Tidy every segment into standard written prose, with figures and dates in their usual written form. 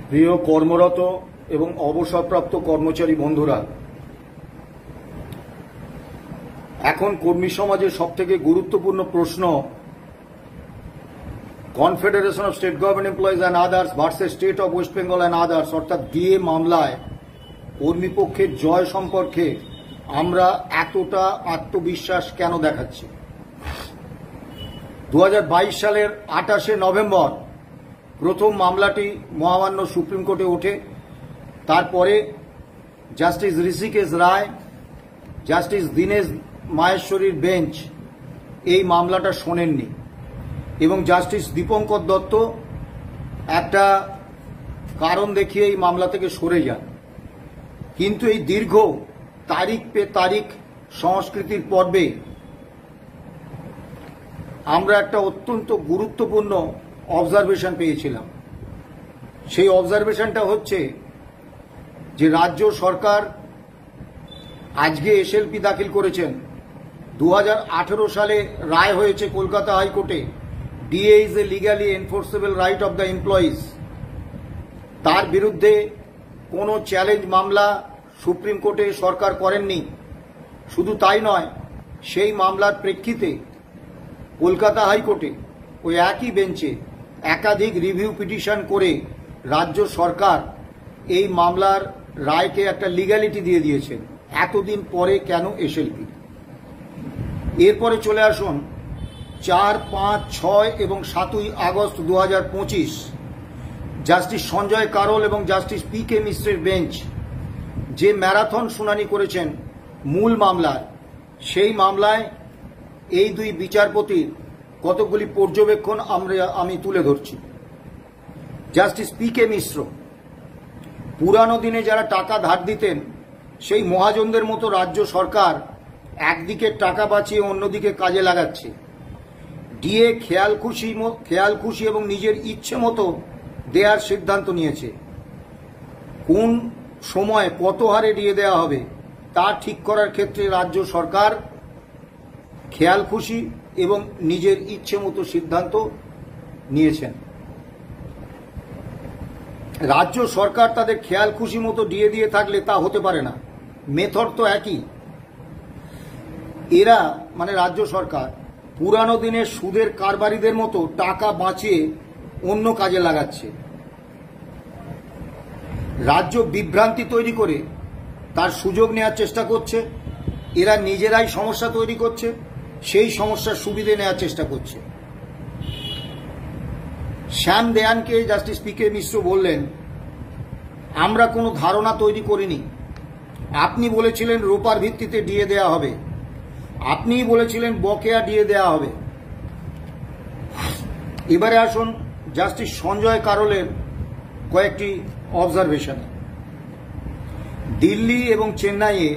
প্রিয় কর্মরত এবং অবসরপ্রাপ্ত কর্মচারী বন্ধুরা, এখন কর্মী সমাজের সবথেকে গুরুত্বপূর্ণ প্রশ্ন confederation of state government employees and others versus state of West Bengal and others অর্থাৎ ডিএ মামলায় কর্মীপক্ষের জয় সম্পর্কে আমরা এতটা আত্মবিশ্বাস কেন দেখাচ্ছি। 2022 সালের 28শে নভেম্বর প্রথম মামলাটি মহামান্য সুপ্রিম কোর্টে ওঠে। তারপরে জাস্টিস ঋষিকেশ রায়, জাস্টিস দীনেশ মাহেশ্বরীর বেঞ্চ এই মামলাটা শোনেননি এবং জাস্টিস দীপঙ্কর দত্ত একটা কারণ দেখিয়ে এই মামলা থেকে সরে যান। কিন্তু এই দীর্ঘ তারিখ পে তারিখ সংস্কৃতির পর্বে আমরা একটা অত্যন্ত গুরুত্বপূর্ণ অবজারভেশন পেয়েছিলাম। সেই অবজারভেশনটা হচ্ছে যে রাজ্য সরকার আজকে এসএলপি দাখিল করেছেন। 2018 সালে রায় হয়েছে কলকাতা হাইকোর্টে, DA is a legally enforceable right of the employees. তার বিরুদ্ধে কোনো চ্যালেঞ্জ মামলা সুপ্রিম কোর্টে সরকার করেননি। শুধু তাই নয়, সেই মামলার প্রেক্ষিতে কলকাতা হাইকোর্টে ওই একই বেঞ্চে একাধিক রিভিউ পিটিশন করে রাজ্য সরকার এই মামলার রায়কে একটা লিগ্যালিটি দিয়ে দিয়েছেন। এতদিন পরে কেন এসএলপি? এরপরে চলে আসুন 4, 5, 6 এবং 7ই আগস্ট 2025 জাস্টিস সঞ্জয় কারোল এবং জাস্টিস পি.কে. মিশ্রের বেঞ্চ যে ম্যারাথন শুনানি করেছেন মূল মামলার, সেই মামলায় এই দুই বিচারপতির কতগুলি পর্যবেক্ষণ আমি তুলে ধরছি। Justice PK. মিশ্র, পুরানো দিনে যারা টাকা ধার দিতেন সেই মহাজনদের মতো রাজ্য সরকার একদিকে টাকা বাঁচিয়ে অন্যদিকে কাজে লাগাচ্ছে। ডিএ খেয়াল খুশি এবং নিজের ইচ্ছে মতো দেওয়ার সিদ্ধান্ত নিয়েছে। কোন সময় কত হারে ডিএ দেওয়া হবে তা ঠিক করার ক্ষেত্রে রাজ্য সরকার খেয়াল খুশি এবং নিজের ইচ্ছে মতো সিদ্ধান্ত নিয়েছেন। রাজ্য সরকার তাদের খেয়াল খুশি মতো ডিএ দিয়ে থাকলে তা হতে পারে না। মেথড তো একই। এরা মানে রাজ্য সরকার পুরানো দিনের সুদের কারবারিদের মতো টাকা বাঁচিয়ে অন্য কাজে লাগাচ্ছে। রাজ্য বিভ্রান্তি তৈরি করে তার সুযোগ নেওয়ার চেষ্টা করছে। এরা নিজেরাই সমস্যা তৈরি করছে, সেই সমস্যার সুবিধে নেওয়ার চেষ্টা করছে। শ্যাম দেয়ানকে জাস্টিস পি.কে. মিশ্র বললেন, আমরা কোনো ধারণা তৈরি করিনি। আপনি বলেছিলেন রোপার ভিত্তিতে ডিএ দেওয়া হবে, আপনিই বলেছিলেন বকেয়া ডিএ দেওয়া হবে। এবারে আসুন জাস্টিস সঞ্জয় কারোলের কয়েকটি অবজারভেশন। দিল্লি এবং চেন্নাইয়ে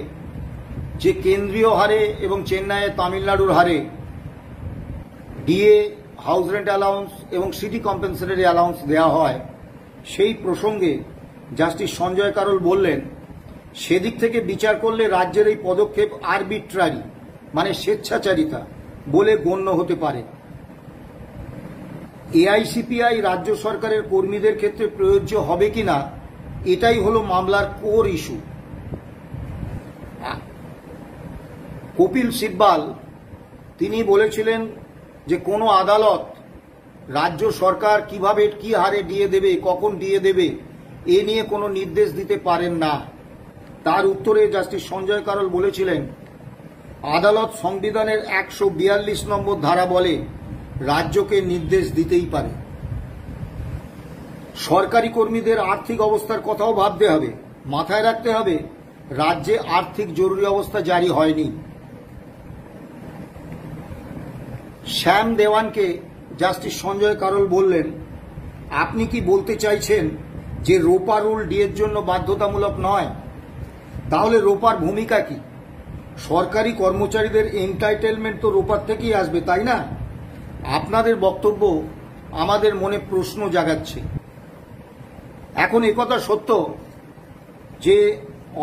যে কেন্দ্রীয় হারে এবং চেন্নাইয়ে তামিলনাড়ুর হারে ডিএ, হাউস রেন্ট অ্যালাউন্স এবং সিটি কম্পেনসেটরি অ্যালাউন্স দেওয়া হয়, সেই প্রসঙ্গে জাস্টিস সঞ্জয় কারোল বললেন, সেদিক থেকে বিচার করলে রাজ্যের এই পদক্ষেপ আরবিট্রারি মানে স্বেচ্ছাচারিতা বলে গণ্য হতে পারে। এআইসিপিআই রাজ্য সরকারের কর্মীদের ক্ষেত্রে প্রযোজ্য হবে কিনা এটাই হলো মামলার কোর ইস্যু। কপিল সিব্বাল তিনি বলেছিলেন যে কোনো আদালত রাজ্য সরকার কিভাবে কি হারে ডিএ দেবে, কখন ডিএ দেবে এ নিয়ে কোনো নির্দেশ দিতে পারেন না। তার উত্তরে জাস্টিস সঞ্জয় কারোল বলেছিলেন, আদালত সংবিধানের 142 নম্বর ধারা বলে রাজ্যকে নির্দেশ দিতেই পারে। সরকারি কর্মীদের আর্থিক অবস্থার কথাও ভাবতে হবে। মাথায় রাখতে হবে রাজ্যে আর্থিক জরুরি অবস্থা জারি হয়নি। শ্যাম দেওয়ানকে জাস্টিস সঞ্জয় কারোল বললেন, আপনি কি বলতে চাইছেন যে রোপা রুল ডিএর জন্য বাধ্যতামূলক নয়? তাহলে রোপার ভূমিকা কি? সরকারি কর্মচারীদের এন্টাইটেলমেন্ট তো রোপার থেকেই আসবে, তাই না? আপনাদের বক্তব্য আমাদের মনে প্রশ্ন জাগাচ্ছে। এখন একথা সত্য যে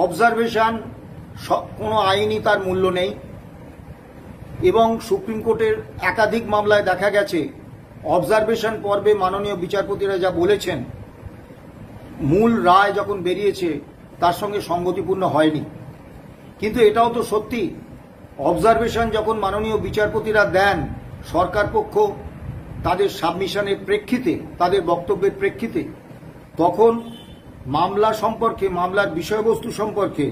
অবজারভেশন কোনো আইনি তার মূল্য নেই এবং সুপ্রিম কোর্টের একাধিক মামলায় দেখা গেছে অবজারভেশন পর্বে মাননীয় বিচারপতিরা যা বলেছেন মূল রায় যখন বেরিয়েছে তার সঙ্গে সঙ্গতিপূর্ণ হয়নি। কিন্তু এটাও তো সত্যি, অবজারভেশন যখন মাননীয় বিচারপতিরা দেন সরকার পক্ষ তাদের সাবমিশনের প্রেক্ষিতে, তাদের বক্তব্যের প্রেক্ষিতে, তখন মামলা সম্পর্কে, মামলার বিষয়বস্তু সম্পর্কে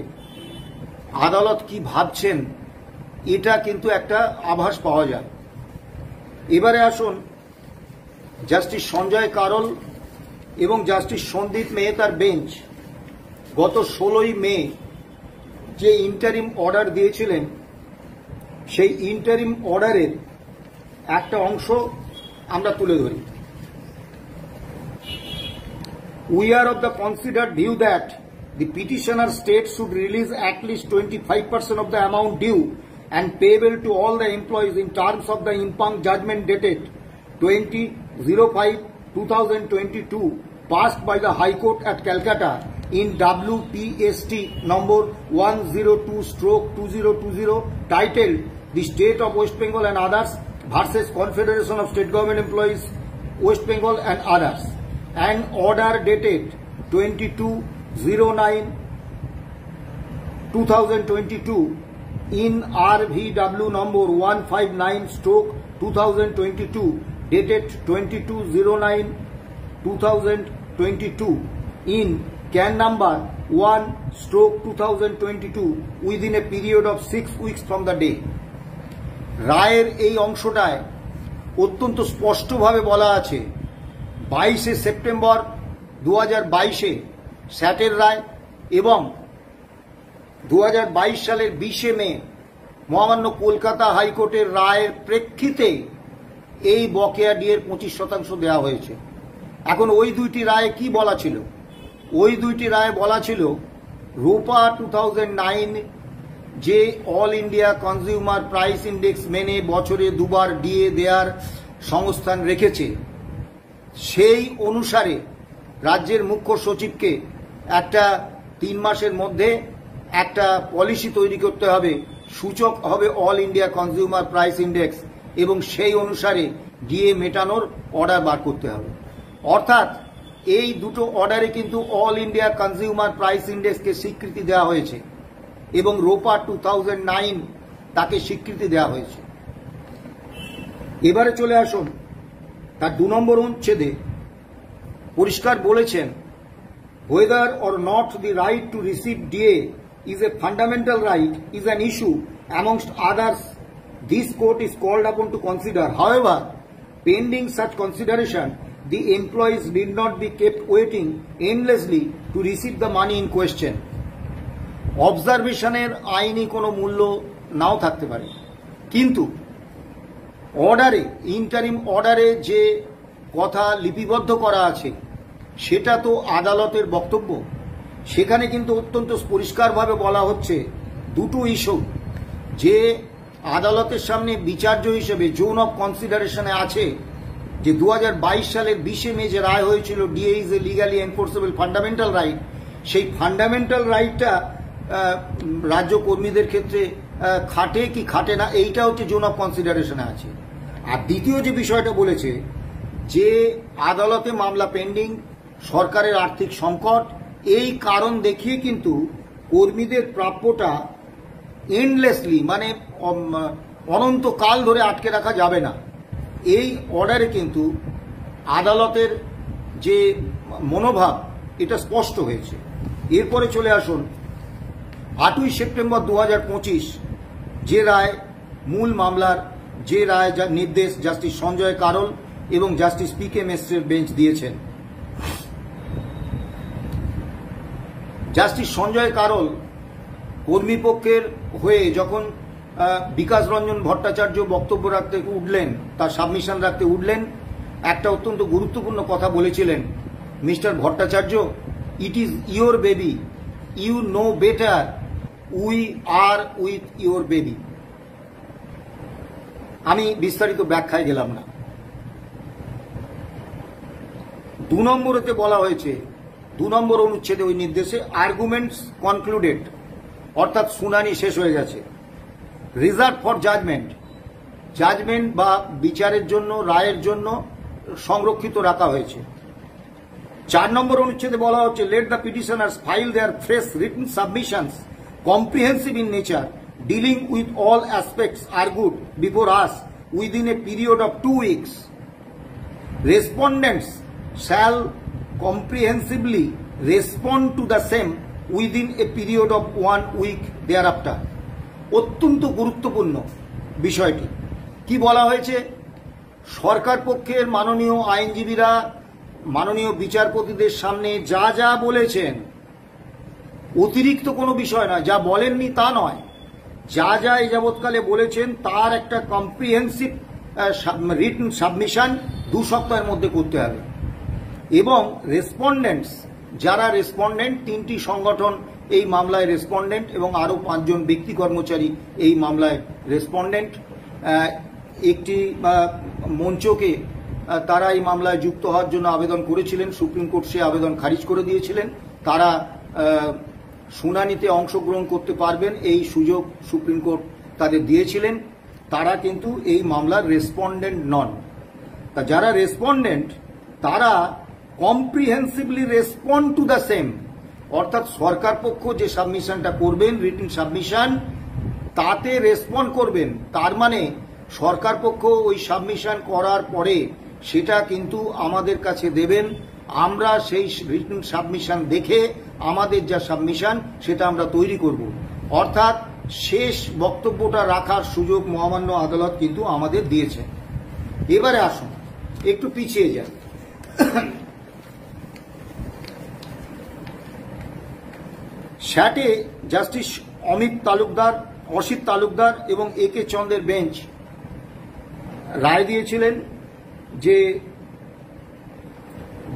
আদালত কি ভাবছেন এটা কিন্তু একটা আভাস পাওয়া যায়। এবারে আসুন, জাস্টিস সঞ্জয় কারোল এবং জাস্টিস সন্দীপ মেহতার বেঞ্চ গত 16ই মে যে ইন্টারিম অর্ডার দিয়েছিলেন, সেই ইন্টারিম অর্ডারের একটা অংশ আমরা তুলে ধরি। We are of the considered view that the petitioner state should release at least 25% of the amount due and payable to all the employees in terms of the impugned judgment dated 20/05/2022 passed by the High Court at Calcutta in WPST number 102/2020 titled The State of West Bengal and Others versus Confederation of State Government Employees West Bengal and Others, and order dated 22/09/2022 in RVW number 159/2022 dated 22/09/2022 in CAN number 1/2022 within a period of 6 weeks from the day. রায়ের এই অংশটায় অত্যন্ত স্পষ্টভাবে বলা আছে 22শে September 2022-এ স্যাটের রায় এবং 2022 সালের 20শে মে মহামান্য কলকাতা হাইকোর্টের রায়ের প্রেক্ষিতে এই বকেয়া ডিএর 25% দেওয়া হয়েছে। এখন ওই দুইটি রায়ে কি বলা ছিল? ওই দুইটি রায়ে বলা ছিল রোপা 2009 যে all India consumer price index মেনে বছরে দুবার ডিএ দেওয়ার সংস্থান রেখেছে, সেই অনুসারে রাজ্যের মুখ্য সচিবকে একটা 3 মাসের মধ্যে একটা পলিসি তৈরি করতে হবে, সূচক হবে all India consumer price index, এবং সেই অনুসারে ডিএ মেটানোর অর্ডার বার করতে হবে। অর্থাৎ এই দুটো অর্ডারে কিন্তু অল ইন্ডিয়া কনজিউমার প্রাইস ইন্ডেক্সকে স্বীকৃতি দেওয়া হয়েছে এবং রোপা 2009 তাকে স্বীকৃতি দেওয়া হয়েছে। এবারে চলে আসুন, তার 2 নম্বর অনুচ্ছেদে পরিষ্কার বলেছেন, whether or not the right to receive DA is a fundamental right is an issue amongst others this court is called upon to consider. However, pending such consideration, the employees need not be kept waiting endlessly to receive the money in question. অবজারভেশনের আইনি কোনো মূল্য নাও থাকতে পারে, কিন্তু অর্ডারে, interim অর্ডারে যে কথা লিপিবদ্ধ করা আছে সেটা তো আদালতের বক্তব্য। সেখানে কিন্তু অত্যন্ত পরিষ্কারভাবে বলা হচ্ছে দুটো ইস্যু যে আদালতের সামনে বিচার্য হিসেবে জোন অফ কনসিডারেশনে আছে, যে 2022 সালের 20শে মে যে রায় হয়েছিল DA is a legally enforceable fundamental right, সেই ফান্ডামেন্টাল রাইটটা রাজ্য কর্মীদের ক্ষেত্রে খাটে কি খাটে না, এইটা হচ্ছে জোন অফ কনসিডারেশনে আছে। আর দ্বিতীয় যে বিষয়টা বলেছে যে আদালতে মামলা পেন্ডিং, সরকারের আর্থিক সংকট, এই কারণ দেখিয়ে কিন্তু কর্মীদের প্রাপ্যটা এন্ডলেসলি মানে অনন্তকাল ধরে আটকে রাখা যাবে না। এই অর্ডারে কিন্তু আদালতের যে মনোভাব এটা স্পষ্ট হয়েছে। এরপরে চলে আসুন 8ই সেপ্টেম্বর 2025 যে রায়, মূল মামলার যে রায়, যার নির্দেশ জাস্টিস সঞ্জয় কারোল এবং জাস্টিস পি.কে. মিশ্রের বেঞ্চ দিয়েছেন। জাস্টিস সঞ্জয় কারোল কর্মীপক্ষের হয়ে যখন বিকাশ রঞ্জন ভট্টাচার্য বক্তব্য রাখতে উঠলেন, তার সাবমিশন রাখতে উঠলেন, একটা অত্যন্ত গুরুত্বপূর্ণ কথা বলেছিলেন। Mister Bhattacharya, it is your baby, you know better, we are with your baby. আমি বিস্তারিত ব্যাখ্যায় গেলাম না। 2 নম্বরেতে বলা হয়েছে, 2 নম্বর অনুচ্ছেদে ওই নির্দেশে আর্গুমেন্টস কনক্লুডেড, অর্থাৎ শুনানি শেষ হয়ে গেছে। রিজার্ভ ফর জাজমেন্ট, জাজমেন্ট বা বিচারের জন্য, রায়ের জন্য সংরক্ষিত রাখা হয়েছে। 4 নম্বর অনুচ্ছেদে বলা হচ্ছে, let the petitioners file their fresh written submissions comprehensive in nature dealing with all aspects argued before us within a period of 2 weeks. Respondents shall comprehensively respond to the same within a period of 1 week thereafter. অত্যন্ত গুরুত্বপূর্ণ বিষয়টি। কি বলা হয়েছে? সরকার পক্ষের মাননীয় আইনজীবীরা মাননীয় বিচারপতিদের সামনে যা যা বলেছেন, অতিরিক্ত কোনো বিষয় নয়, যা বলেননি তা নয়, যা যা এই যাবৎকালে বলেছেন তার একটা কম্প্রিহেন্সিভ রিটন সাবমিশন 2 সপ্তাহের মধ্যে করতে হবে। এবং রেসপন্ডেন্টস, যারা রেসপন্ডেন্ট, 3টি সংগঠন এই মামলায় রেসপন্ডেন্ট এবং আরও 5 জন ব্যক্তি কর্মচারী এই মামলায় রেসপন্ডেন্ট। একটি মঞ্চকে তারা এই মামলায় যুক্ত হওয়ার জন্য আবেদন করেছিলেন, সুপ্রিম কোর্ট সে আবেদন খারিজ করে দিয়েছিলেন। তারা শুনানিতে অংশগ্রহণ করতে পারবেন এই সুযোগ সুপ্রিম কোর্ট তাদের দিয়েছিলেন। তারা কিন্তু এই মামলার রেসপন্ডেন্ট নন। তা যারা রেসপন্ডেন্ট তারা comprehensively respond to the same, অর্থাৎ সরকার পক্ষ যে সাবমিশনটা করবেন রিটেন সাবমিশন, তাতে রেসপন্ড করবেন। তার মানে সরকার পক্ষ ওই সাবমিশন করার পরে সেটা কিন্তু আমাদের কাছে দেবেন। আমরা সেই রিটেন সাবমিশন দেখে আমাদের যা সাবমিশন সেটা আমরা তৈরি করব। অর্থাৎ শেষ বক্তব্যটা রাখার সুযোগ মহামান্য আদালত কিন্তু আমাদের দিয়েছে। এবারে আসুন একটু পিছিয়ে যাই। স্যাটে জাস্টিস অসিত তালুকদার এবং A.K. চন্দ্রের বেঞ্চ রায় দিয়েছিলেন যে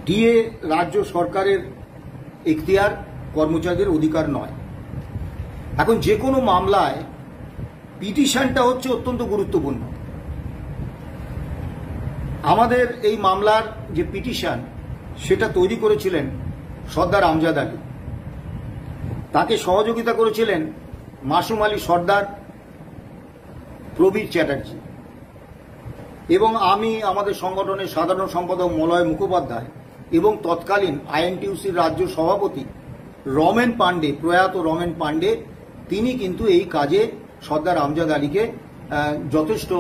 ডিএ রাজ্য সরকারের এখতিয়ার, কর্মচারীদের অধিকার নয়। এখন যে কোনো মামলায় পিটিশনটা হচ্ছে অত্যন্ত গুরুত্বপূর্ণ। আমাদের এই মামলার যে পিটিশন সেটা তৈরি করেছিলেন সর্দার আমজাদ আলী, তাকে সহযোগিতা করেছিলেন মাসুম আলী সর্দার, প্রবীর চ্যাটার্জি এবং আমি, আমাদের সংগঠনের সাধারণ সম্পাদক মলয় মুখোপাধ্যায় এবং তৎকালীন আইএনটিইউসির রাজ্য সভাপতি রমেন পাণ্ডে, প্রয়াত রমেন পাণ্ডে, তিনি কিন্তু এই কাজে সর্দার আমজাদ আলীকে যথেষ্ট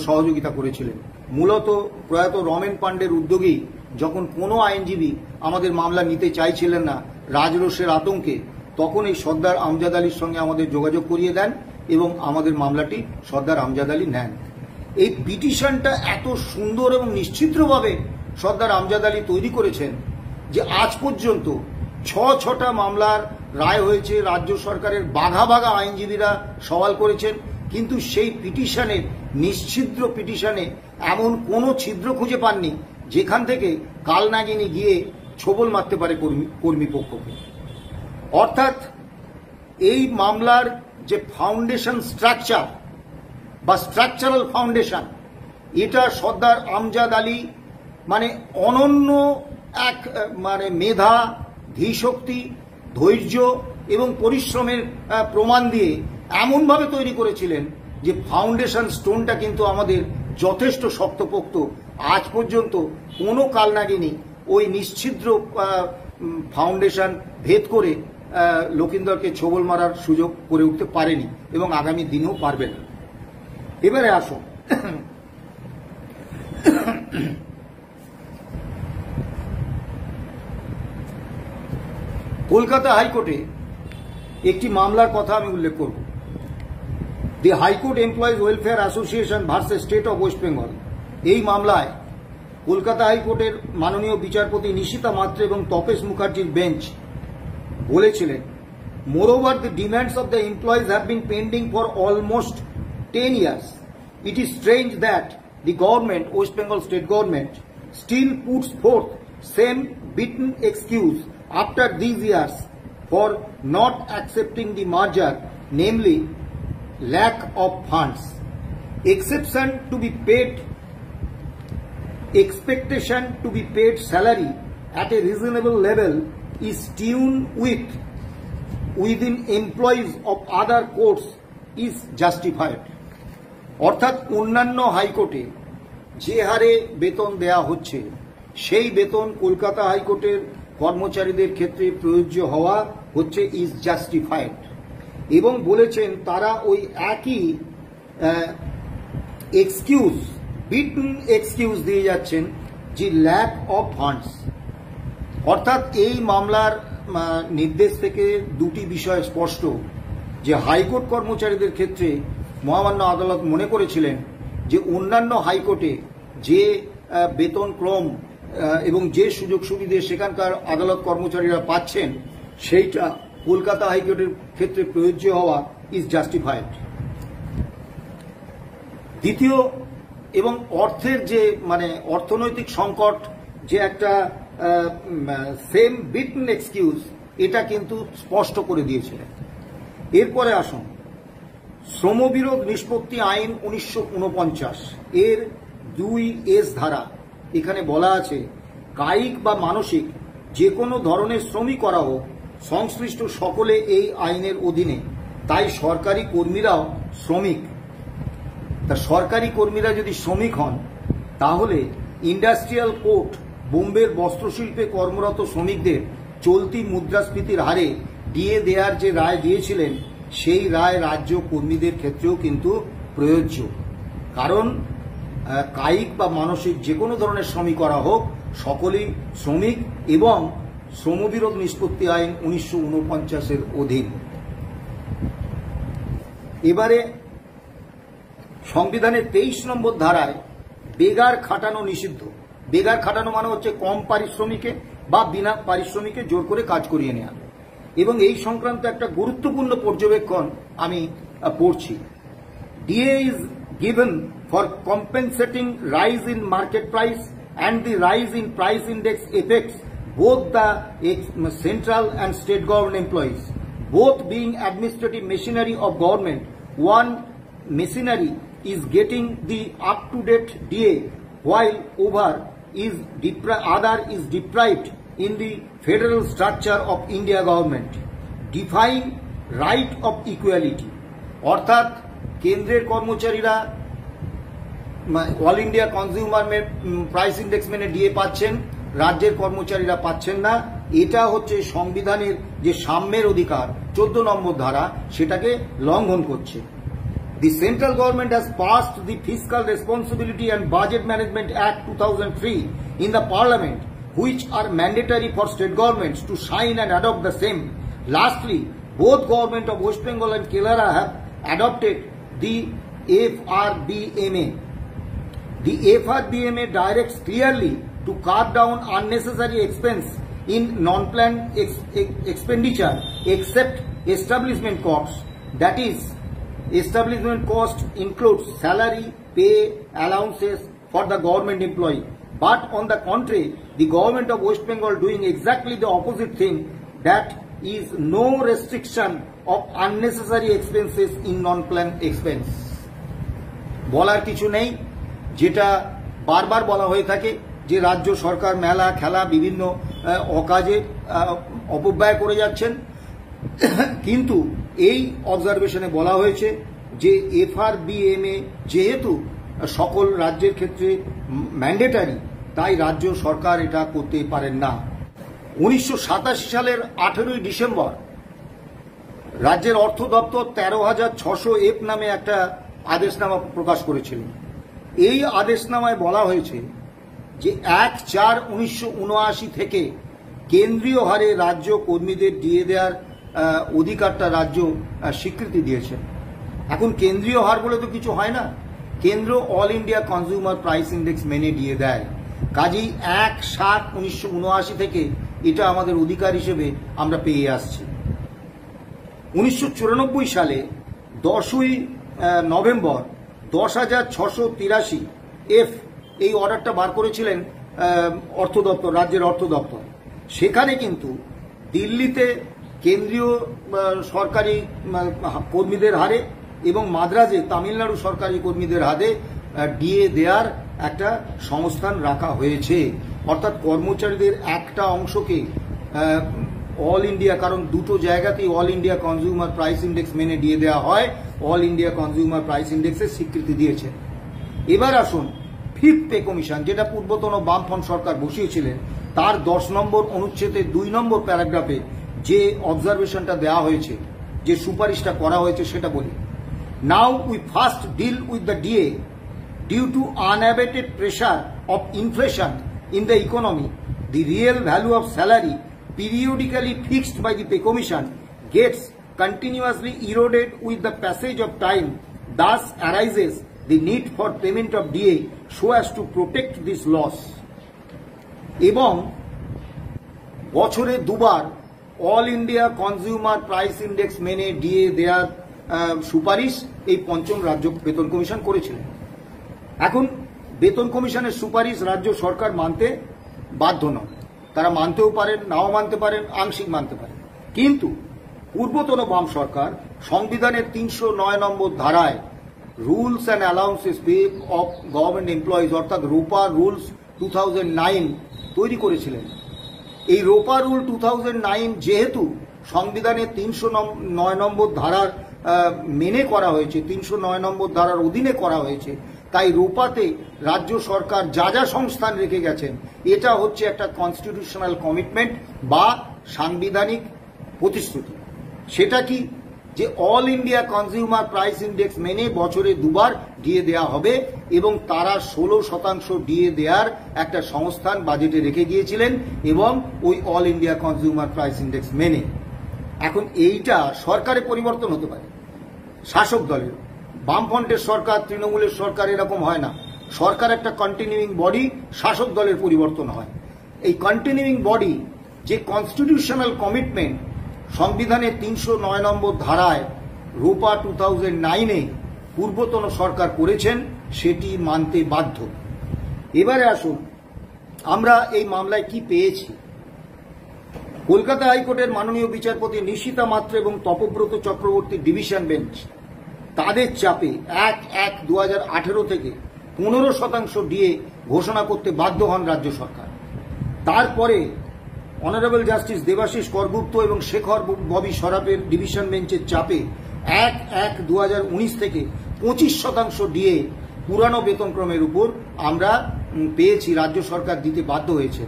সহযোগিতা করেছিলেন। মূলত প্রয়াত রমেন পাণ্ডের উদ্যোগেই যখন কোনো আইনজীবী আমাদের মামলা নিতে চাইছিলেন না রাজরোষের আতঙ্কে, তখন এই সর্দার আমজাদ আলীর সঙ্গে আমাদের যোগাযোগ করিয়ে দেন এবং আমাদের মামলাটি সর্দার আমজাদ আলী নেন। এই পিটিশনটা এত সুন্দর এবং নিশ্চিতভাবে সর্দার আমজাদ আলী তৈরি করেছেন যে আজ পর্যন্ত 6টা মামলার রায় হয়েছে। রাজ্য সরকারের বাঘা বাঘা আইনজীবীরা সওয়াল করেছেন, কিন্তু সেই পিটিশনে, নিশ্ছিদ্র পিটিশনে এমন কোনো ছিদ্র খুঁজে পাননি যেখান থেকে কালনাগিনী গিয়ে ছোবল মারতে পারে কর্মীপক্ষকে। অর্থাৎ এই মামলার যে ফাউন্ডেশন স্ট্রাকচার বা স্ট্রাকচারাল ফাউন্ডেশন, এটা সর্দার আমজাদ আলী মানে অনন্য এক মেধা, ধীশক্তি, ধৈর্য এবং পরিশ্রমের প্রমাণ দিয়ে এমনভাবে তৈরি করেছিলেন যে ফাউন্ডেশন স্টোনটা কিন্তু আমাদের যথেষ্ট শক্তপোক্ত। আজ পর্যন্ত কোনো কালনাগিনী ওই নিশ্ছিদ্র ফাউন্ডেশন ভেদ করে লক্ষিন্দরকে ছোবল মারার সুযোগ করে উঠতে পারেনি এবং আগামী দিনেও পারবে না। এবারে আসুন কলকাতা হাইকোর্টে একটি মামলার কথা আমি উল্লেখ করব। The high court employees welfare association versus state of West Bengal. এই মামলায় কলকাতা হাইকোর্টের মাননীয় বিচারপতি নিশিতা মাত্রে এবং তপেশ মুখার্জির বেঞ্চ বলেছিলেন, moreover the demands of the employees have been pending for almost 10 years. It is strange that the government, West Bengal state government, still puts forth same beaten excuse after these years for not accepting the merger, namely lack of funds. Expectation to be paid salary at a reasonable level is tuned within employees of other courts is justified. অর্থাৎ অন্যান্য হাইকোর্টে যে হারে বেতন দেয়া হচ্ছে সেই বেতন কলকাতা হাইকোর্টের কর্মচারীদের ক্ষেত্রে প্রযোজ্য হওয়া হচ্ছে ইজ জাস্টিফাইড, এবং বলেছেন তারা ওই একই এক্সকিউজ, বিটন এক্সকিউজ দিয়ে যাচ্ছেন যে ল্যাক অফ ফান্ডস। অর্থাৎ এই মামলার নির্দেশ থেকে দুটি বিষয় স্পষ্ট, যে হাইকোর্ট কর্মচারীদের ক্ষেত্রে মহামান্য আদালত মনে করেছিলেন যে অন্যান্য হাইকোর্টে যে বেতন ক্রম এবং যে সুযোগ সুবিধে সেখানকার আদালত কর্মচারীরা পাচ্ছেন সেইটা কলকাতা হাইকোর্টের ক্ষেত্রে প্রযোজ্য হওয়া ইজ জাস্টিফাইড। দ্বিতীয়, এবং অর্থের যে অর্থনৈতিক সংকট যে একটা সেম বিটন এক্সকিউজ, এটা কিন্তু স্পষ্ট করে দিয়েছিলেন। এরপরে আসুন, শ্রমবিরোধ নিষ্পত্তি আইন 1949 এর 2(s) ধারা, এখানে বলা আছে কায়িক বা মানসিক যে কোনো ধরনের শ্রমই করা হোক সংশ্লিষ্ট সকলে এই আইনের অধীনে, তাই সরকারি কর্মীরাও শ্রমিক। তা সরকারি কর্মীরা যদি শ্রমিক হন, তাহলে ইন্ডাস্ট্রিয়াল কোর্ট বোম্বের বস্ত্রশিল্পে কর্মরত শ্রমিকদের চলতি মুদ্রাস্ফীতির হারে দিয়ে দেওয়ার যে রায় দিয়েছিলেন, সেই রায় রাজ্য কর্মীদের ক্ষেত্রেও কিন্তু প্রযোজ্য। কারণ কায়িক বা মানসিক যে কোনো ধরনের শ্রমিক করা হোক সকলেই শ্রমিক এবং শ্রমবিরোধ নিষ্পত্তি আইন 1949 অধীন। এবারে সংবিধানের 23 নম্বর ধারায় বেগার খাটানো নিষিদ্ধ। বেগার খাটানো মানে হচ্ছে কম পারিশ্রমিকে বা বিনা পারিশ্রমিকে জোর করে কাজ করিয়ে নেওয়া। এবং এই সংক্রান্ত একটা গুরুত্বপূর্ণ পর্যবেক্ষণ আমি পড়ছি। DA is given for compensating rise in market price and the rise in price index affects both the central and state government employees, both being administrative machinery of government. One machinery is getting the up-to-date DA, while other is deprived in the federal structure of India government, defying right of equality. অর্থাৎ কেন্দ্রের কর্মচারীরা all India consumer price index মেনে DA পাচ্ছেন, রাজ্যের কর্মচারীরা পাচ্ছেন না। এটা হচ্ছে সংবিধানের যে সাম্যের অধিকার 14 নম্বর ধারা, সেটাকে লঙ্ঘন করছে। The central government has passed the fiscal responsibility and budget management act 2003 in the parliament, which are mandatory for state governments to sign and adopt the same. Lastly, both government of West Bengal and Kerala have adopted the FRBMA. The FRBMA directs clearly to cut down unnecessary expense in non-planned expenditure except establishment costs. That is, establishment cost includes salary, pay, allowances for the government employee. But on the contrary, the government of West Bengal doing exactly the opposite thing, that is no restriction of unnecessary expenses in non-planned expense. বলার কিছু নেই, যেটা বারবার বলা হয়ে থাকে যে রাজ্য সরকার মেলা খেলা বিভিন্ন অকাজে অপব্যয় করে যাচ্ছেন। কিন্তু এই অবজারভেশনে বলা হয়েছে যে FRBMA যেহেতু সকল রাজ্যের ক্ষেত্রে ম্যান্ডেটারি, তাই রাজ্য সরকার এটা করতে পারেন না। 1987 সালের 18 ডিসেম্বর রাজ্যের অর্থ দপ্তর 13,600 নামে একটা আদেশনামা প্রকাশ করেছিলেন। এই আদেশনামায় বলা হয়েছে যে 1/4/1979 থেকে কেন্দ্রীয় হারে রাজ্য কর্মীদের দিয়ে দেওয়ার অধিকারটা রাজ্য স্বীকৃতি দিয়েছে। এখন কেন্দ্রীয় হার বলে তো কিছু হয় না, কেন্দ্র all India consumer price index মেনে দিয়ে দেয়। কাজেই 1/7/1979 থেকে এটা আমাদের অধিকার হিসেবে আমরা পেয়ে আসছি। 1994 সালে 10ই নভেম্বর 10,683 এই অর্ডারটা বার করেছিলেন অর্থ দপ্তর, রাজ্যের অর্থ দপ্তর। সেখানে কিন্তু দিল্লিতে কেন্দ্রীয় সরকারি কর্মীদের হারে এবং মাদ্রাজে তামিলনাড়ু সরকারি কর্মীদের হাতে ডিএ দেওয়ার একটা সংস্থান রাখা হয়েছে। অর্থাৎ কর্মচারীদের একটা অংশকে অল ইন্ডিয়া, কারণ দুটো জায়গাতেই all India consumer price index মেনে দিয়ে দেওয়া হয়, অল ইন্ডিয়া কনজিউমার প্রাইস ইন্ডেক্সের স্বীকৃতি দিয়েছে। এবার আসুন 5th পে কমিশন, যেটা পূর্বতন বামফ্রন্ট সরকার বসিয়েছিলেন, তার 10 নম্বর অনুচ্ছেদের 2 নম্বর প্যারাগ্রাফে যে অবজারভেশনটা দেওয়া হয়েছে, যে সুপারিশটা করা হয়েছে, সেটা বলি। Now we first deal with the DA due to unabated pressure of inflation in the economy. The real value of salary periodically fixed by the pay commission gets continuously eroded with the passage of time. Thus arises the need for payment of DA so as to protect this loss. এবং বছরে দুবার all India consumer price index মেনে DA দেওয়ার সুপারিশ এই পঞ্চম রাজ্য বেতন কমিশন করেছিলেন। এখন বেতন কমিশনের সুপারিশ রাজ্য সরকার মানতে বাধ্য নয়, তারা মানতেও পারেন, নাও মানতে পারেন, আংশিক মানতে পারেন। কিন্তু পূর্বতন বাম সরকার সংবিধানের 309 নম্বর ধারায় rules and allowances pay off government employees অর্থাৎ রোপা রুলস 2009 তৈরি করেছিলেন। এই রোপা রুল 2009 যেহেতু সংবিধানের 309 নম্বর ধারার মেনে করা হয়েছে, 309 নম্বর ধারার অধীনে করা হয়েছে, তাই রোপাতে রাজ্য সরকার যা যা সংস্থান রেখে গেছেন, এটা হচ্ছে একটা কনস্টিটিউশনাল কমিটমেন্ট বা সাংবিধানিক প্রতিশ্রুতি। সেটা কি? যে all India consumer price index মেনে বছরে দুবার ডিএ দেওয়া হবে এবং তারা 16% ডিএ দেওয়ার একটা সংস্থান বাজেটে রেখে গিয়েছিলেন এবং ওই all India consumer price index মেনে। এখন এইটা সরকারের পরিবর্তন হতে পারে, শাসক দলের, বামফ্রন্টের সরকার, তৃণমূলের সরকার, এরকম হয় না। সরকার একটা কন্টিনিউইং বডি, শাসক দলের পরিবর্তন হয়। এই কন্টিনিউইং বডি যে কনস্টিটিউশনাল কমিটমেন্ট সংবিধানের 309 নম্বর ধারায় রোপা 2009-এ পূর্বতন সরকার করেছেন, সেটি মানতে বাধ্য। এবারে আসুন আমরা এই মামলায় কি পেয়েছি। কলকাতা হাইকোর্টের মাননীয় বিচারপতি নিশিতা মাত্র এবং তপব্রত চক্রবর্তী ডিভিশন বেঞ্চ তাদের চাপে 1/1/2018 থেকে 15% ডিএ ঘোষণা করতে বাধ্য হন রাজ্য সরকার। তারপরে অনারেবল জাস্টিস দেবাশিস করগুপ্ত এবং শেখর ববি সরাফের ডিভিশন বেঞ্চের চাপে 1/1/2019 থেকে 25% ডিএ পুরানো বেতনক্রমের উপর আমরা পেয়েছি, রাজ্য সরকার দিতে বাধ্য হয়েছে।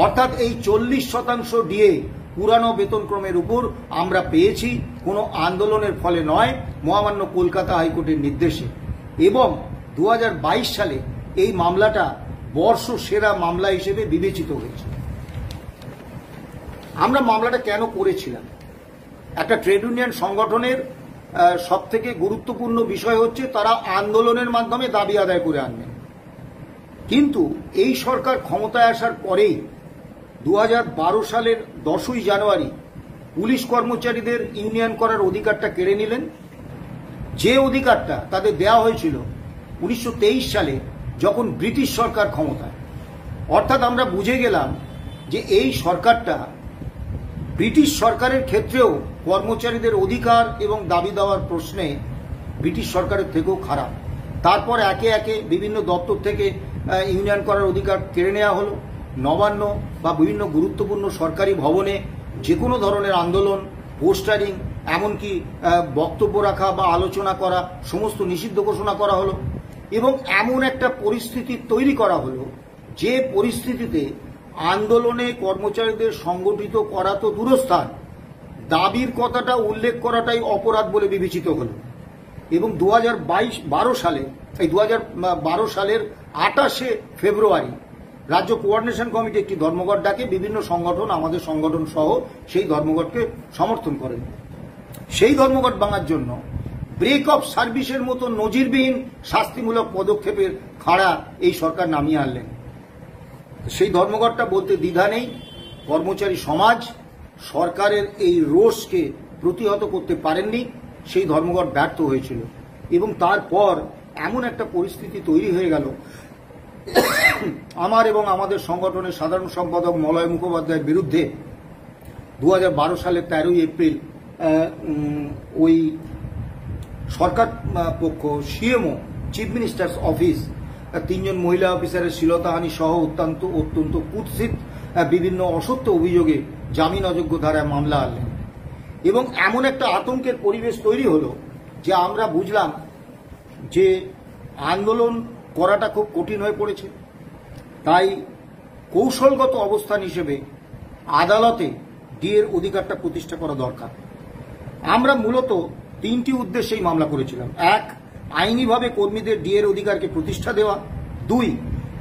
অর্থাৎ এই 40% ডিএ পুরানো বেতনক্রমের উপর আমরা পেয়েছি কোনো আন্দোলনের ফলে নয়, মহামান্য কলকাতা হাইকোর্টের নির্দেশে। এবং 2022 সালে এই মামলাটা বর্ষ সেরা মামলা হিসেবে বিবেচিত হয়েছে। আমরা মামলাটা কেন করেছিলাম? একটা ট্রেড ইউনিয়ন সংগঠনের সব থেকে গুরুত্বপূর্ণ বিষয় হচ্ছে তারা আন্দোলনের মাধ্যমে দাবি আদায় করে আনবেন। কিন্তু এই সরকার ক্ষমতায় আসার পরেই 2012 সালের 10ই জানুয়ারি পুলিশ কর্মচারীদের ইউনিয়ন করার অধিকারটা কেড়ে নিলেন, যে অধিকারটা তাদের দেওয়া হয়েছিল 1923 সালে যখন ব্রিটিশ সরকার ক্ষমতায়। অর্থাৎ আমরা বুঝে গেলাম যে এই সরকারটা ব্রিটিশ সরকারের ক্ষেত্রেও কর্মচারীদের অধিকার এবং দাবি দেওয়ার প্রশ্নে ব্রিটিশ সরকারের থেকেও খারাপ। তারপর একে একে বিভিন্ন দপ্তর থেকে ইউনিয়ন করার অধিকার কেড়ে নেওয়া হলো। নবান্ন বা বিভিন্ন গুরুত্বপূর্ণ সরকারি ভবনে যে কোনো ধরনের আন্দোলন, পোস্টারিং, এমনকি বক্তব্য রাখা বা আলোচনা করা সমস্ত নিষিদ্ধ ঘোষণা করা হলো। এবং এমন একটা পরিস্থিতি তৈরি করা হলো যে পরিস্থিতিতে আন্দোলনে কর্মচারীদের সংগঠিত করা তো দূরস্থান, দাবির কথাটা উল্লেখ করাটাই অপরাধ বলে বিবেচিত হলো। এবং 2012 সালের 28শে ফেব্রুয়ারি রাজ্য কোঅর্ডিনেশন কমিটি একটি ধর্মঘট ডাকে। বিভিন্ন সংগঠন, আমাদের সংগঠন সহ সেই ধর্মঘটকে সমর্থন করেন। সেই ধর্মঘট ভাঙার জন্য ব্রেক অফ সার্ভিসের মতো নজিরবিহীন শাস্তিমূলক পদক্ষেপের খাড়া এই সরকার নামিয়ে আনলেন। সেই ধর্মঘটটা বলতে দ্বিধা নেই, কর্মচারী সমাজ সরকারের এই রোষকে প্রতিহত করতে পারেননি, সেই ধর্মঘট ব্যর্থ হয়েছিল। এবং তারপর এমন একটা পরিস্থিতি তৈরি হয়ে গেল, আমার এবং আমাদের সংগঠনের সাধারণ সম্পাদক মলয় মুখোপাধ্যায়ের বিরুদ্ধে 2012 সালের 13ই এপ্রিল ওই সরকার পক্ষ সিএমও, চিফ মিনিস্টার্স অফিস, 3 জন মহিলা অফিসারের শ্লীলতাহানি সহ অত্যন্ত কুৎসিত বিভিন্ন অসত্য অভিযোগে জামিন অযোগ্য ধারায় মামলা আনলেন। এবং এমন একটা আতঙ্কের পরিবেশ তৈরি হলো যে আমরা বুঝলাম যে আন্দোলন করাটা খুব কঠিন হয়ে পড়েছে। তাই কৌশলগত অবস্থান হিসেবে আদালতে ডিএর অধিকারটা প্রতিষ্ঠা করা দরকার। আমরা মূলত 3টি উদ্দেশ্যেই মামলা করেছিলাম। 1, আইনিভাবে কর্মীদের ডিএর অধিকারকে প্রতিষ্ঠা দেওয়া। 2,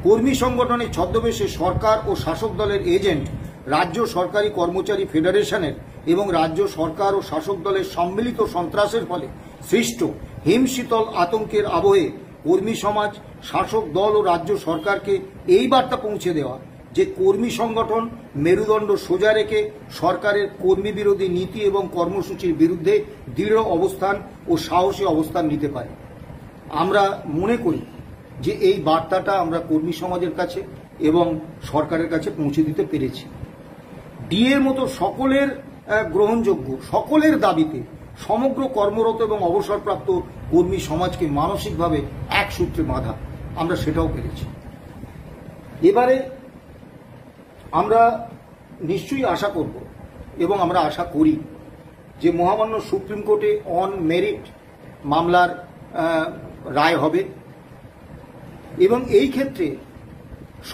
কর্মী সংগঠনের ছদ্মবেশে সরকার ও শাসক দলের এজেন্ট রাজ্য সরকারি কর্মচারী ফেডারেশনের এবং রাজ্য সরকার ও শাসক দলের সম্মিলিত সন্ত্রাসের ফলে সৃষ্ট হিমশীতল আতঙ্কের আবহে কর্মী সমাজ, শাসক দল ও রাজ্য সরকারকে এই বার্তা পৌঁছে দেওয়া যে কর্মী সংগঠন মেরুদণ্ড সোজা রেখে সরকারের কর্মী বিরোধী নীতি এবং কর্মসূচির বিরুদ্ধে দৃঢ় অবস্থান ও সাহসী অবস্থান নিতে পারে। আমরা মনে করি যে এই বার্তাটা আমরা কর্মী সমাজের কাছে এবং সরকারের কাছে পৌঁছে দিতে পেরেছি। ডিএর মতো সকলের গ্রহণযোগ্য, সকলের দাবিতে সমগ্র কর্মরত এবং অবসরপ্রাপ্ত কর্মী সমাজকে মানসিকভাবে এক সূত্রে বাঁধা, আমরা সেটাও পেরেছি। এবারে আমরা নিশ্চয়ই আশা করব এবং আমরা আশা করি যে মহামান্য সুপ্রিম কোর্টে অন মেরিট মামলার রায় হবে এবং এই ক্ষেত্রে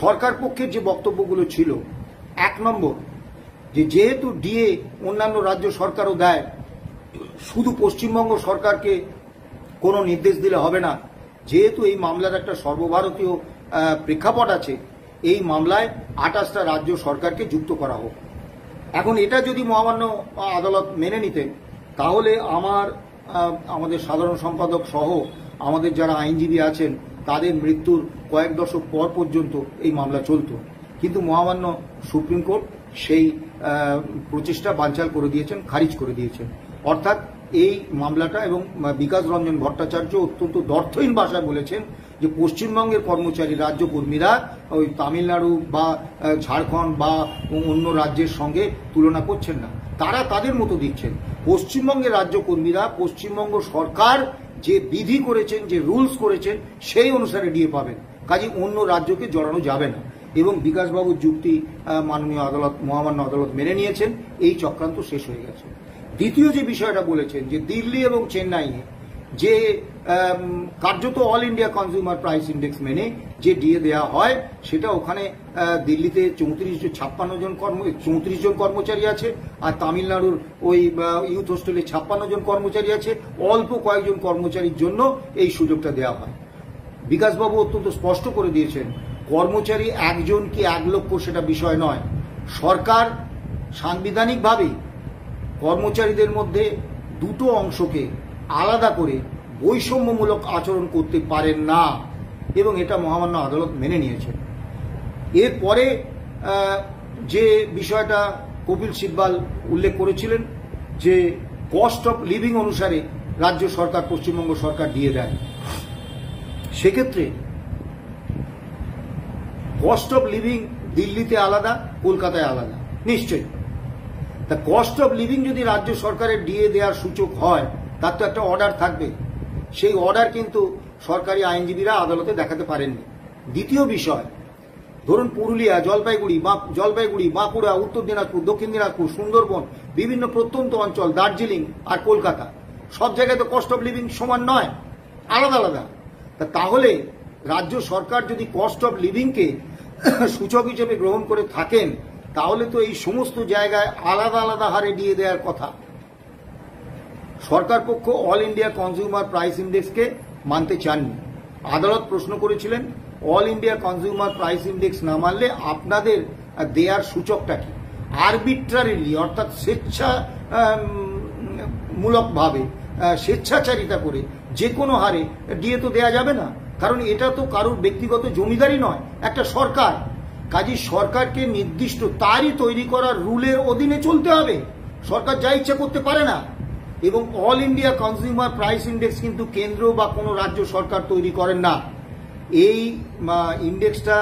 সরকার পক্ষের যে বক্তব্যগুলো ছিল, 1 নম্বর, যেহেতু ডিএ অন্যান্য রাজ্য সরকারও দেয়, শুধু পশ্চিমবঙ্গ সরকারকে কোনো নির্দেশ দিলে হবে না। যেহেতু এই মামলার একটা সর্বভারতীয় প্রেক্ষাপট আছে, এই মামলায় 28টা রাজ্য সরকারকে যুক্ত করা হোক। এখন এটা যদি মহামান্য আদালত মেনে নিতেন, তাহলে আমাদের সাধারণ সম্পাদক সহ আমাদের যারা আইনজীবী আছেন তাদের মৃত্যুর কয়েক দশক পর পর্যন্ত এই মামলা চলত। কিন্তু মহামান্য সুপ্রিম কোর্ট সেই প্রচেষ্টা বানচাল করে দিয়েছেন, খারিজ করে দিয়েছেন। অর্থাৎ এই মামলাটা, এবং বিকাশ রঞ্জন ভট্টাচার্য অত্যন্ত দ্ব্যর্থহীন ভাষায় বলেছেন যে পশ্চিমবঙ্গের কর্মচারী রাজ্য কর্মীরা ওই তামিলনাড়ু বা ঝাড়খণ্ড বা অন্য রাজ্যের সঙ্গে তুলনা করছেন না, তারা তাদের মতো দিচ্ছেন। পশ্চিমবঙ্গের রাজ্য কর্মীরা পশ্চিমবঙ্গ সরকার যে বিধি করেছেন, যে রুলস করেছেন, সেই অনুসারে ডিএ পাবেন, কাজে অন্য রাজ্যকে জড়ানো যাবে না। এবং বিকাশবাবুর যুক্তি মাননীয় আদালত, মহামান্য আদালত মেনে নিয়েছেন, এই চক্রান্ত শেষ হয়ে গেছে। দ্বিতীয় যে বিষয়টা বলেছেন যে দিল্লি এবং চেন্নাইয়ে যে কার্যত all India consumer price index মেনে যে ডিএ দেওয়া হয়, সেটা ওখানে দিল্লিতে 34 জন কর্মচারী আছে, আর তামিলনাড়ুর ওই ইউথ হোস্টেলে 56 জন কর্মচারী আছে। অল্প কয়েকজন কর্মচারীর জন্য এই সুযোগটা দেওয়া হয়। বিকাশবাবু অত্যন্ত স্পষ্ট করে দিয়েছেন, কর্মচারী 1 জন কি 1 লক্ষ সেটা বিষয় নয়। সরকার সাংবিধানিকভাবেই কর্মচারীদের মধ্যে দুটো অংশকে আলাদা করে বৈষম্যমূলক আচরণ করতে পারেন না, এবং এটা মহামান্য আদালত মেনে নিয়েছে। এরপরে যে বিষয়টা কপিল সিব্বাল উল্লেখ করেছিলেন যে কস্ট অফ লিভিং অনুসারে রাজ্য সরকার, পশ্চিমবঙ্গ সরকার দিয়ে দেয়, সেক্ষেত্রে কস্ট অফ লিভিং দিল্লিতে আলাদা, কলকাতায় আলাদা, নিশ্চয়ই। তা কস্ট অফ লিভিং যদি রাজ্য সরকারের ডিএ দেওয়ার সূচক হয়, তার তো একটা অর্ডার থাকবে। সেই অর্ডার কিন্তু সরকারি আইনজীবীরা আদালতে দেখাতে পারেননি। দ্বিতীয় বিষয়, ধরুন পুরুলিয়া, জলপাইগুড়ি, বাঁকুড়া, উত্তর দিনাজপুর, দক্ষিণ দিনাজপুর, সুন্দরবন, বিভিন্ন প্রত্যন্ত অঞ্চল, দার্জিলিং আর কলকাতা, সব জায়গায় তো কস্ট অফ লিভিং সমান নয়, আলাদা আলাদা। তাহলে রাজ্য সরকার যদি কস্ট অফ লিভিংকে সূচক হিসেবে গ্রহণ করে থাকেন, তাহলে তো এই সমস্ত জায়গায় আলাদা আলাদা হারে ডিএ দেওয়ার কথা। সরকার পক্ষ অল ইন্ডিয়া কনজিউমার প্রাইস ইন্ডেক্সকে মানতে চাননি। আদালত প্রশ্ন করেছিলেন, all India consumer price index না মানলে আপনাদের দেয়ার সূচকটা কি? আরবিট্রারিলি, অর্থাৎ স্বেচ্ছামূলকভাবে, স্বেচ্ছাচারিতা করে যে কোনো হারে ডিএ তো দেয়া যাবে না, কারণ এটা তো কারোর ব্যক্তিগত জমিদারি নয়, একটা সরকার। কাজেই সরকারকে নির্দিষ্ট তারই তৈরি করা রুলের অধীনে চলতে হবে, সরকার যা ইচ্ছা করতে পারে না। এবং all India consumer price index কিন্তু কেন্দ্র বা কোনো রাজ্য সরকার তৈরি করেন না। এই ইন্ডেক্সটা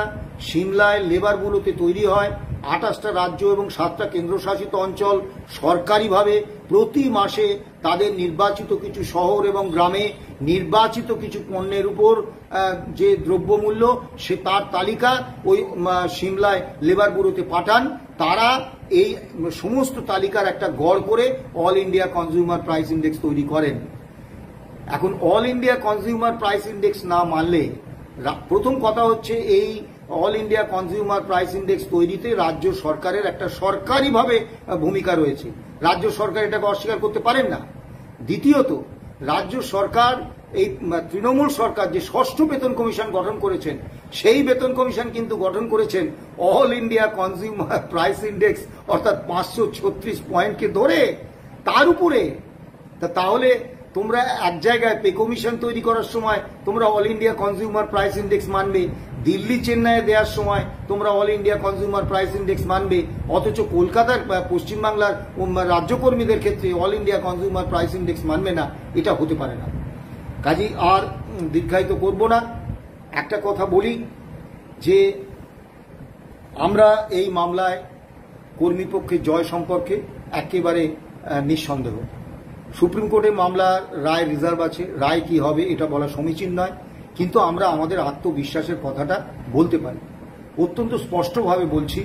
সিমলায় লেবার ব্যুরোতে তৈরি হয়। 28টা রাজ্য এবং 7টা কেন্দ্রশাসিত অঞ্চল সরকারিভাবে প্রতি মাসে তাদের নির্বাচিত কিছু শহর এবং গ্রামে নির্বাচিত কিছু পণ্যের উপর যে দ্রব্যমূল্য, সে তার তালিকা ওই সিমলায় লেবার ব্যুরোতে পাঠান। তারা এই সমস্ত তালিকার একটা গড় করে all India consumer price index তৈরি করেন। এখন all India consumer price index না মানলে প্রথম কথা হচ্ছে এই all India consumer price index তৈরিতে রাজ্য সরকারের একটা সরকারিভাবে ভূমিকা রয়েছে। রাজ্য সরকার এটাকে অস্বীকার করতে পারেন না। দ্বিতীয়ত, রাজ্য সরকার এই তৃণমূল সরকার যে ষষ্ঠ বেতন কমিশন গঠন করেছেন, সেই বেতন কমিশন কিন্তু গঠন করেছেন all India consumer price index অর্থাৎ 536 পয়েন্টকে ধরে, তার উপরে। তাহলে তোমরা এক জায়গায় পে কমিশন তৈরি করার সময় তোমরা all India consumer price index মানবে, দিল্লি চেন্নাইয়ে দেওয়ার সময় তোমরা all India consumer price index মানবে, অথচ কলকাতার পশ্চিমবাংলার রাজ্যকর্মীদের ক্ষেত্রে all India consumer price index মানবে না। এটা হতে পারে না। কাজেই আর দীর্ঘায়িত করব না, একটা কথা বলি যে আমরা এই মামলায় কর্মীপক্ষের জয় সম্পর্কে একেবারে নিঃসন্দেহ। সুপ্রিম কোর্টে মামলার রায় রিজার্ভ আছে, রায় কি হবে এটা বলা সমীচীন নয়, কিন্তু আমরা আমাদের আত্মবিশ্বাসের কথাটা বলতে পারি। অত্যন্ত স্পষ্টভাবে বলছি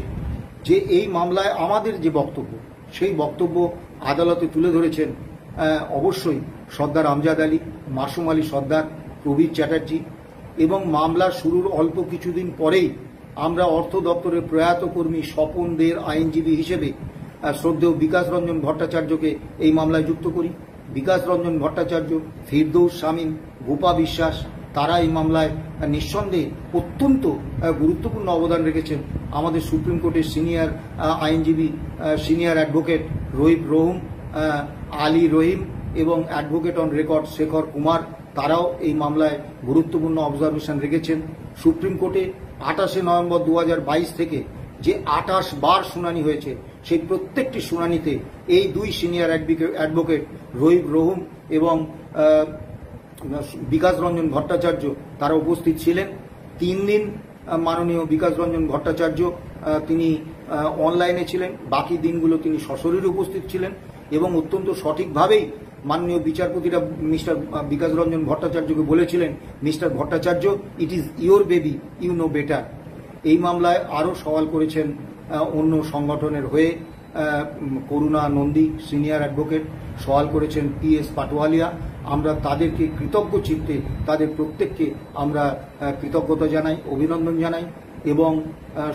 যে এই মামলায় আমাদের যে বক্তব্য, সেই বক্তব্য আদালতে তুলে ধরেছেন অবশ্যই সর্দার আমজাদ আলী, মাসুম আলী সর্দার, প্রবীর চ্যাটার্জি, এবং মামলা শুরুর অল্প কিছুদিন পরেই আমরা অর্থ দপ্তরের প্রয়াত কর্মী স্বপন দের আইনজীবী হিসেবে শ্রদ্ধেয় বিকাশ রঞ্জন ভট্টাচার্যকে এই মামলায় যুক্ত করি। বিকাশ রঞ্জন ভট্টাচার্য, ফিরদৌস শামীম, গোপা বিশ্বাস, তারা এই মামলায় নিঃসন্দেহে অত্যন্ত গুরুত্বপূর্ণ অবদান রেখেছেন। আমাদের সুপ্রিম কোর্টের সিনিয়র আইনজীবী, সিনিয়র অ্যাডভোকেট রহিম আলী রহিম এবং advocate on record Shekhar Kumar, তারাও এই মামলায় গুরুত্বপূর্ণ অবজারভেশন রেখেছেন। সুপ্রিম কোর্টে 28 নভেম্বর 2022 থেকে যে 28 বার শুনানি হয়েছে, সেই প্রত্যেকটি শুনানিতে এই দুই সিনিয়র অ্যাডভোকেট রহিম এবং বিকাশ রঞ্জন ভট্টাচার্য তারা উপস্থিত ছিলেন। 3 দিন মাননীয় বিকাশ রঞ্জন ভট্টাচার্য তিনি অনলাইনে ছিলেন, বাকি দিনগুলো তিনি সশরীরে উপস্থিত ছিলেন এবং অত্যন্ত সঠিকভাবেই মাননীয় বিচারপতিরা মিস্টার বিকাশ রঞ্জন ভট্টাচার্যকে বলেছিলেন, mister Bhattacharya, it is your baby, you know better. এই মামলায় আরও সওয়াল করেছেন অন্য সংগঠনের হয়ে করুণা নন্দী, সিনিয়র অ্যাডভোকেট, সওয়াল করেছেন PS পাটোয়ালিয়া। আমরা তাদেরকে কৃতজ্ঞ চিত্তে, তাদের প্রত্যেককে আমরা কৃতজ্ঞতা জানাই, অভিনন্দন জানাই, এবং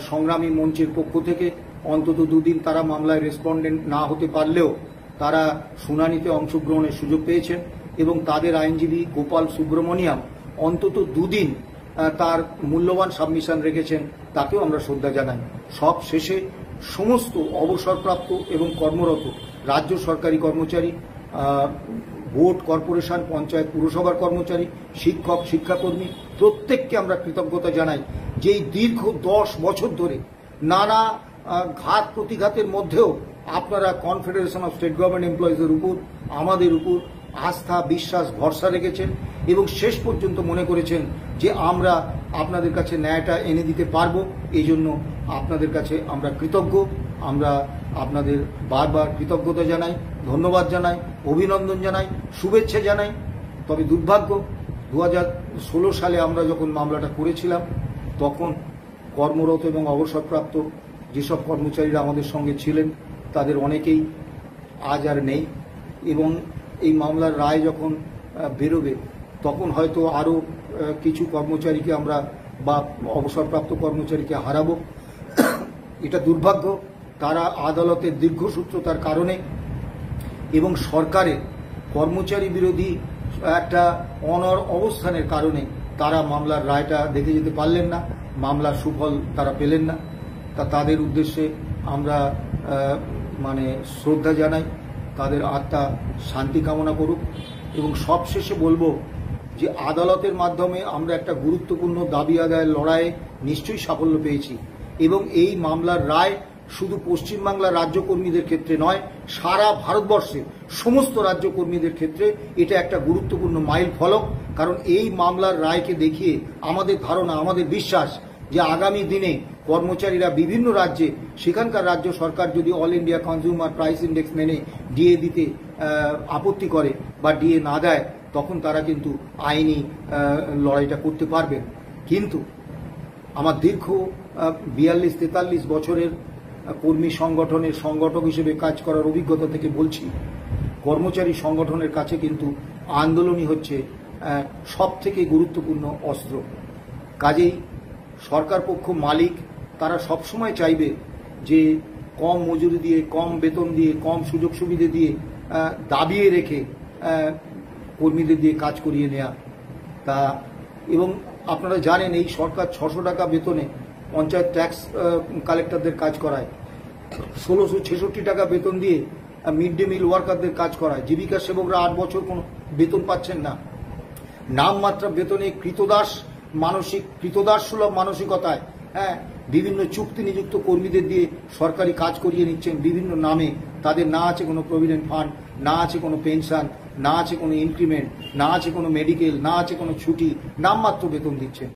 সংগ্রামী মঞ্চের পক্ষ থেকে অন্তত 2 দিন তারা মামলায় রেসপন্ডেন্ট না হতে পারলেও তারা শুনানিতে অংশগ্রহণের সুযোগ পেয়েছেন এবং তাদের আইনজীবী গোপাল সুব্রমণিয়াম অন্তত 2 দিন তার মূল্যবান সাবমিশন রেখেছেন, তাকেও আমরা শ্রদ্ধা জানাই। সব শেষে সমস্ত অবসরপ্রাপ্ত এবং কর্মরত রাজ্য সরকারি কর্মচারী, বোর্ড, কর্পোরেশন, পঞ্চায়েত, পুরসভার কর্মচারী, শিক্ষক, শিক্ষাকর্মী প্রত্যেককে আমরা কৃতজ্ঞতা জানাই যে এই দীর্ঘ 10 বছর ধরে নানা ঘাত প্রতিঘাতের মধ্যেও আপনারা কনফেডারেশন অফ স্টেট গভর্নমেন্ট এমপ্লয়িজের উপর, আমাদের উপর আস্থা, বিশ্বাস, ভরসা রেখেছেন এবং শেষ পর্যন্ত মনে করেছেন যে আমরা আপনাদের কাছে ন্যায়টা এনে দিতে পারবো। এই জন্য আপনাদের কাছে আমরা কৃতজ্ঞ। আমরা আপনাদের বারবার কৃতজ্ঞতা জানাই, ধন্যবাদ জানাই, অভিনন্দন জানাই, শুভেচ্ছা জানাই। তবে দুর্ভাগ্য, 2016 সালে আমরা যখন মামলাটা করেছিলাম তখন কর্মরত এবং অবসরপ্রাপ্ত যেসব কর্মচারীরা আমাদের সঙ্গে ছিলেন তাদের অনেকেই আজ আর নেই, এবং এই মামলার রায় যখন বেরোবে তখন হয়তো আরও কিছু কর্মচারীকে আমরা বা অবসরপ্রাপ্ত কর্মচারীকে হারাবো। এটা দুর্ভাগ্য। তারা আদালতের দীর্ঘসূত্রতার কারণে এবং সরকারের কর্মচারী বিরোধী একটা অনড় অবস্থানের কারণে তারা মামলার রায়টা দেখে যেতে পারলেন না, মামলার সুফল তারা পেলেন না। তাদের উদ্দেশ্যে আমরা শ্রদ্ধা জানাই, তাদের আত্মা শান্তি কামনা করুক। এবং সবশেষে বলবো যে আদালতের মাধ্যমে আমরা একটা গুরুত্বপূর্ণ দাবি আদায়ের লড়াইয়ে নিশ্চয়ই সাফল্য পেয়েছি এবং এই মামলার রায় শুধু পশ্চিমবাংলার রাজ্যকর্মীদের ক্ষেত্রে নয়, সারা ভারতবর্ষে সমস্ত রাজ্যকর্মীদের ক্ষেত্রে এটা একটা গুরুত্বপূর্ণ মাইল ফলক। কারণ এই মামলার রায়কে দেখিয়ে আমাদের ধারণা, আমাদের বিশ্বাস যে আগামী দিনে কর্মচারীরা বিভিন্ন রাজ্যে সেখানকার রাজ্য সরকার যদি all India consumer price index মেনে ডিএ দিতে আপত্তি করে বা ডিএ না দেয়, তখন তারা কিন্তু আইনি লড়াইটা করতে পারবেন। কিন্তু আমার দীর্ঘ 42-43 বছরের কর্মী সংগঠনের সংগঠক হিসেবে কাজ করার অভিজ্ঞতা থেকে বলছি, কর্মচারী সংগঠনের কাছে কিন্তু আন্দোলনই হচ্ছে সব থেকে গুরুত্বপূর্ণ অস্ত্র। কাজেই সরকার পক্ষ মালিক তারা সবসময় চাইবে যে কম মজুরি দিয়ে, কম বেতন দিয়ে, কম সুযোগ সুবিধে দিয়ে দাবিয়ে রেখে কর্মীদের দিয়ে কাজ করিয়ে নেওয়া। তা এবং আপনারা জানেন এই সরকার 600 টাকা বেতনে পঞ্চায়েত ট্যাক্স কালেক্টরদের কাজ করায়, 1666 টাকা বেতন দিয়ে মিড ডে মিল ওয়ার্কারদের কাজ করায়। জীবিকা সেবকরা 8 বছর কোনো বেতন পাচ্ছেন না। নামমাত্র বেতনে কৃতদাস সুলভ মানসিকতায় বিভিন্ন চুক্তি নিযুক্ত কর্মীদের দিয়ে সরকারি কাজ করিয়ে নিচ্ছেন বিভিন্ন নামে। তাদের না আছে কোনো প্রভিডেন্ট ফান্ড, না আছে কোনো পেনশন, না আছে কোনো ইনক্রিমেন্ট, না আছে কোনো মেডিকেল, না আছে কোনো ছুটি, নামমাত্র বেতন দিচ্ছেন।